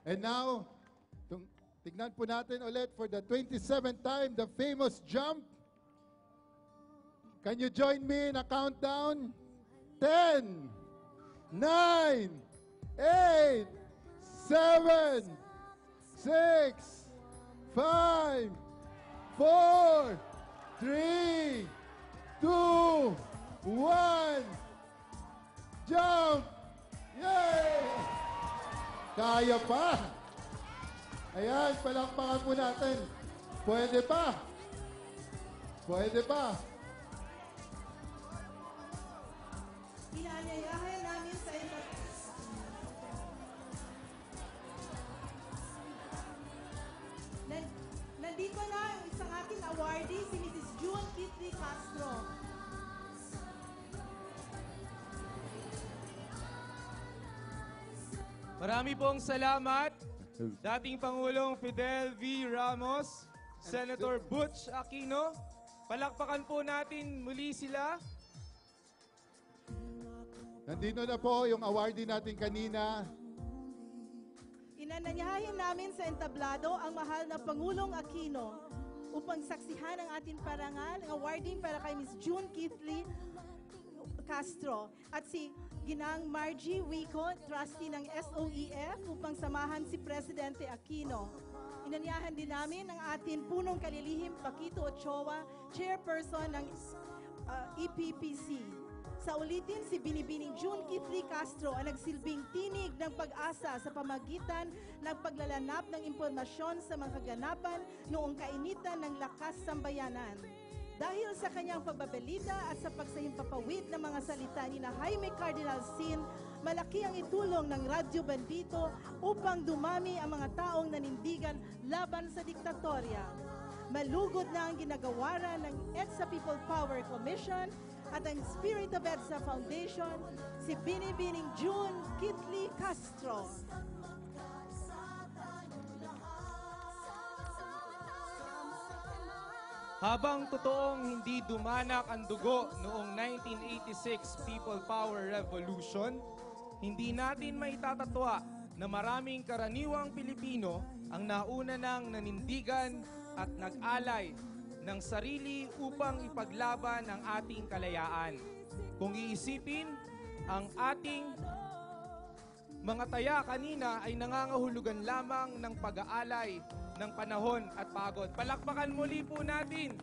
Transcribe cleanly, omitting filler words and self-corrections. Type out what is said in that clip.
And now, tignan po natin ulit for the 27th time, the famous jump. Can you join me in a countdown? 10, 9, 8, 7, 6, 5, 4, 3, 2, 1. Jump! Yay! Kaya pa! Ayan, palakpakan po natin. Pwede pa! Pwede pa! Inaanyayahan namin sa iba. Nandito na ang isang ating awardee, si Mrs. June Kitty Castro. Marami pong salamat, dating Pangulong Fidel V. Ramos, Senator Butch Aquino. Palakpakan po natin muli sila. Nandito na po yung awardee natin kanina. Inanyayahan namin sa entablado ang mahal na Pangulong Aquino upang saksihan ang ating parangal, ang awarding para kay Ms. June Kitty Castro at si Ginang Margie Wico, trustee ng SOEF, upang samahan si Presidente Aquino. Inanyayahan din namin ang ating punong kalilihim Paquito Ochoa, chairperson ng EPPC. Sa ulitin, si Binibining June Kitty Castro ang nagsilbing tinig ng pag-asa sa pamagitan ng paglalanap ng impormasyon sa mga kaganapan noong kainitan ng lakas sambayanan. Dahil sa kanyang pagbabalita at sa pagsahimpapawid ng mga salita ni na Jaime Cardinal Sin, malaki ang itulong ng Radyo Bandito upang dumami ang mga taong nanindigan laban sa diktatorya. Malugod na ang ginagawa ng EDSA People Power Commission at ang Spirit of EDSA Foundation, si Binibining June Kitty Castro. Habang totoong hindi dumanak ang dugo noong 1986 People Power Revolution, hindi natin maitatatwa na maraming karaniwang Pilipino ang nauna ng nanindigan at nag-alay ng sarili upang ipaglaban ang ating kalayaan. Kung iisipin, ang ating mga taya kanina ay nangangahulugan lamang ng pag-aalay ng panahon at pagod. Palakpakan muli po natin